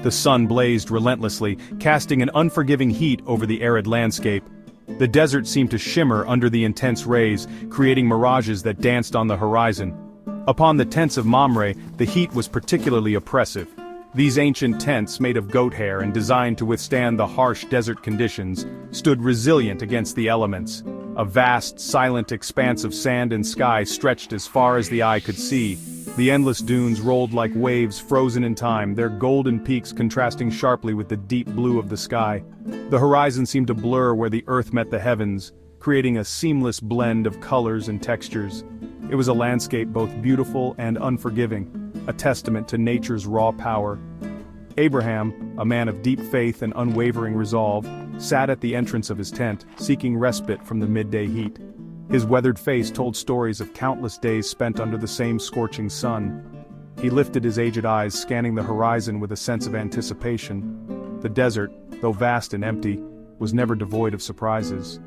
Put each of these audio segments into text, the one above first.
The sun blazed relentlessly, casting an unforgiving heat over the arid landscape. The desert seemed to shimmer under the intense rays, creating mirages that danced on the horizon. Upon the tents of Mamre, the heat was particularly oppressive. These ancient tents, made of goat hair and designed to withstand the harsh desert conditions, stood resilient against the elements. A vast, silent expanse of sand and sky stretched as far as the eye could see. The endless dunes rolled like waves frozen in time, their golden peaks contrasting sharply with the deep blue of the sky. The horizon seemed to blur where the earth met the heavens, creating a seamless blend of colors and textures. It was a landscape both beautiful and unforgiving, a testament to nature's raw power. Abraham, a man of deep faith and unwavering resolve, sat at the entrance of his tent, seeking respite from the midday heat. His weathered face told stories of countless days spent under the same scorching sun. He lifted his aged eyes, scanning the horizon with a sense of anticipation. The desert, though vast and empty, was never devoid of surprises.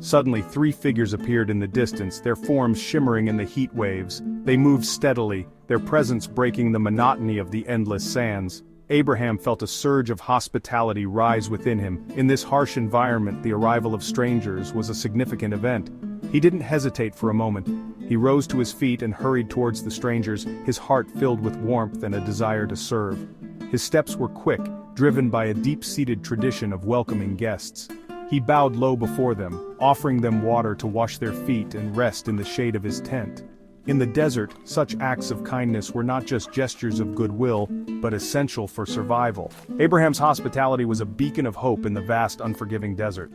Suddenly 3 figures appeared in the distance, their forms shimmering in the heat waves. They moved steadily, their presence breaking the monotony of the endless sands. Abraham felt a surge of hospitality rise within him. In this harsh environment, the arrival of strangers was a significant event. He didn't hesitate for a moment. He rose to his feet and hurried towards the strangers, his heart filled with warmth and a desire to serve. His steps were quick, driven by a deep-seated tradition of welcoming guests. He bowed low before them, offering them water to wash their feet and rest in the shade of his tent. In the desert, such acts of kindness were not just gestures of goodwill, but essential for survival. Abraham's hospitality was a beacon of hope in the vast, unforgiving desert.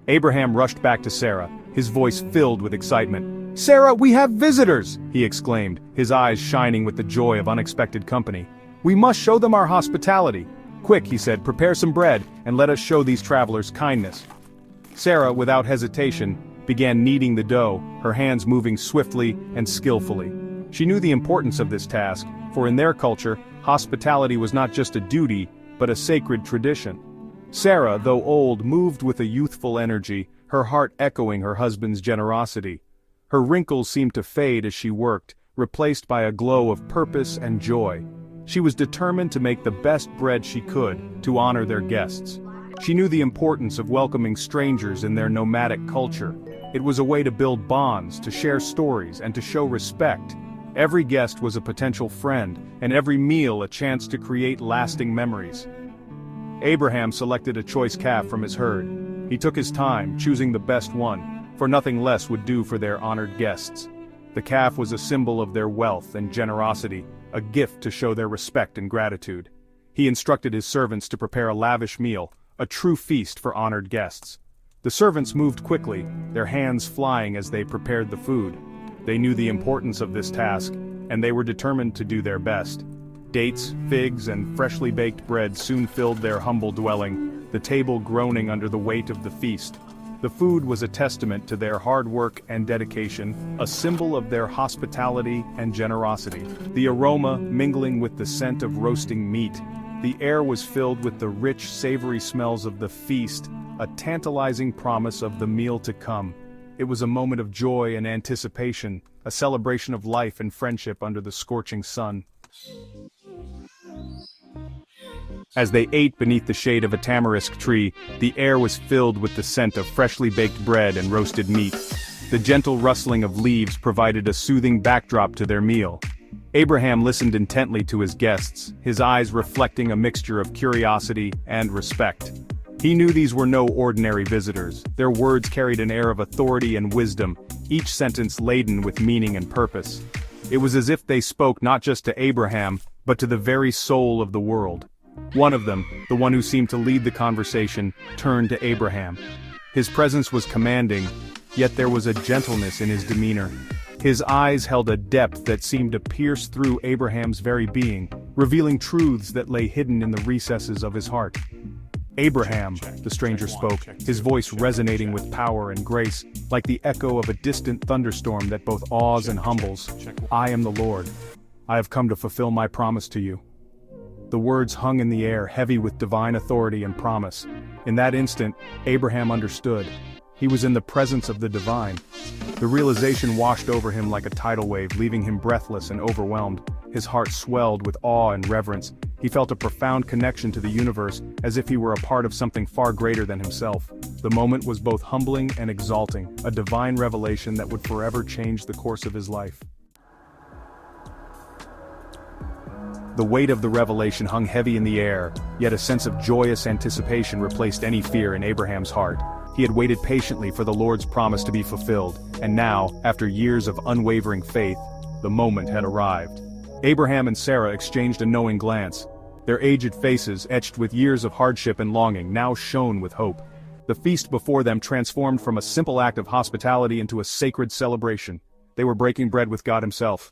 Abraham rushed back to Sarah, his voice filled with excitement. "Sarah, we have visitors!" he exclaimed, his eyes shining with the joy of unexpected company. "We must show them our hospitality. Quick," he said, "prepare some bread, and let us show these travelers kindness." Sarah, without hesitation, began kneading the dough, her hands moving swiftly and skillfully. She knew the importance of this task, for in their culture, hospitality was not just a duty, but a sacred tradition. Sarah, though old, moved with a youthful energy, her heart echoing her husband's generosity. Her wrinkles seemed to fade as she worked, replaced by a glow of purpose and joy. She was determined to make the best bread she could, to honor their guests. She knew the importance of welcoming strangers in their nomadic culture. It was a way to build bonds, to share stories, and to show respect. Every guest was a potential friend, and every meal a chance to create lasting memories. Abraham selected a choice calf from his herd. He took his time, choosing the best one, for nothing less would do for their honored guests. The calf was a symbol of their wealth and generosity, a gift to show their respect and gratitude. He instructed his servants to prepare a lavish meal, a true feast for honored guests. The servants moved quickly, their hands flying as they prepared the food. They knew the importance of this task, and they were determined to do their best. Dates, figs, and freshly baked bread soon filled their humble dwelling, the table groaning under the weight of the feast. The food was a testament to their hard work and dedication, a symbol of their hospitality and generosity. The aroma mingling with the scent of roasting meat. The air was filled with the rich, savory smells of the feast, a tantalizing promise of the meal to come. It was a moment of joy and anticipation, a celebration of life and friendship under the scorching sun. As they ate beneath the shade of a tamarisk tree, the air was filled with the scent of freshly baked bread and roasted meat. The gentle rustling of leaves provided a soothing backdrop to their meal. Abraham listened intently to his guests, his eyes reflecting a mixture of curiosity and respect. He knew these were no ordinary visitors. Their words carried an air of authority and wisdom, each sentence laden with meaning and purpose. It was as if they spoke not just to Abraham, but to the very soul of the world. One of them, the one who seemed to lead the conversation, turned to Abraham. His presence was commanding, yet there was a gentleness in his demeanor. His eyes held a depth that seemed to pierce through Abraham's very being, revealing truths that lay hidden in the recesses of his heart. "Abraham," the stranger spoke, his voice resonating with power and grace, like the echo of a distant thunderstorm that both awes and humbles. "I am the Lord. I have come to fulfill my promise to you." The words hung in the air, heavy with divine authority and promise. In that instant, Abraham understood. He was in the presence of the divine. The realization washed over him like a tidal wave, leaving him breathless and overwhelmed. His heart swelled with awe and reverence. He felt a profound connection to the universe, as if he were a part of something far greater than himself. The moment was both humbling and exalting, a divine revelation that would forever change the course of his life. The weight of the revelation hung heavy in the air, yet a sense of joyous anticipation replaced any fear in Abraham's heart. He had waited patiently for the Lord's promise to be fulfilled, and now, after years of unwavering faith, the moment had arrived. Abraham and Sarah exchanged a knowing glance. Their aged faces, etched with years of hardship and longing, now shone with hope. The feast before them transformed from a simple act of hospitality into a sacred celebration. They were breaking bread with God Himself.